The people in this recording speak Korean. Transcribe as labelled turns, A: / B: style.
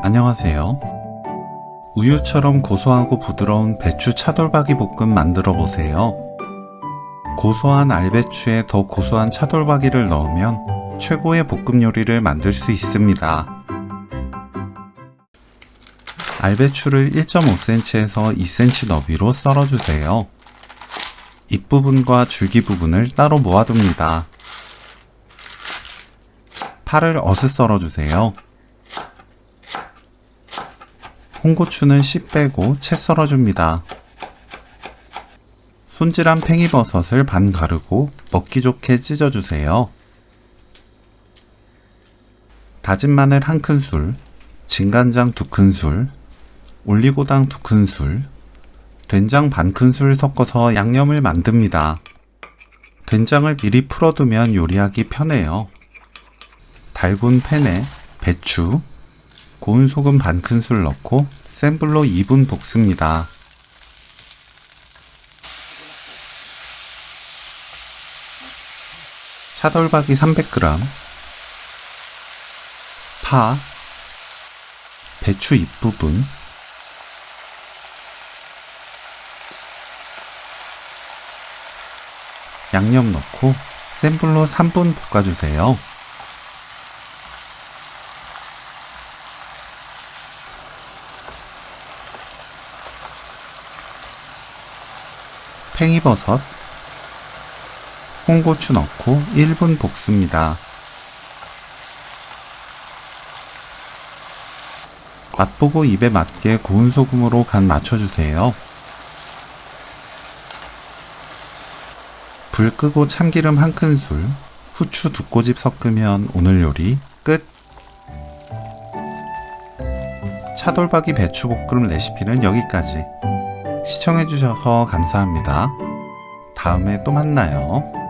A: 안녕하세요. 우유처럼 고소하고 부드러운 배추 차돌박이 볶음 만들어 보세요. 고소한 알배추에 더 고소한 차돌박이를 넣으면 최고의 볶음 요리를 만들 수 있습니다. 알배추를 1.5cm에서 2cm 너비로 썰어주세요. 잎부분과 줄기 부분을 따로 모아둡니다. 파를 어슷 썰어주세요. 홍고추는 씨 빼고 채 썰어줍니다. 손질한 팽이버섯을 반 가르고 먹기 좋게 찢어주세요. 다진 마늘 1큰술, 진간장 2큰술, 올리고당 2큰술, 된장 반큰술 섞어서 양념을 만듭니다. 된장을 미리 풀어두면 요리하기 편해요. 달군 팬에 배추, 고운 소금 반큰술 넣고 센 불로 2분 볶습니다. 차돌박이 300g, 파, 배추 잎부분, 양념 넣고 센 불로 3분 볶아주세요. 팽이버섯, 홍고추 넣고 1분 볶습니다. 맛보고 입에 맞게 고운 소금으로 간 맞춰주세요. 불 끄고 참기름 1큰술, 후추 2꼬집 섞으면 오늘 요리 끝! 차돌박이 배추볶음 레시피는 여기까지. 시청해주셔서 감사합니다. 다음에 또 만나요.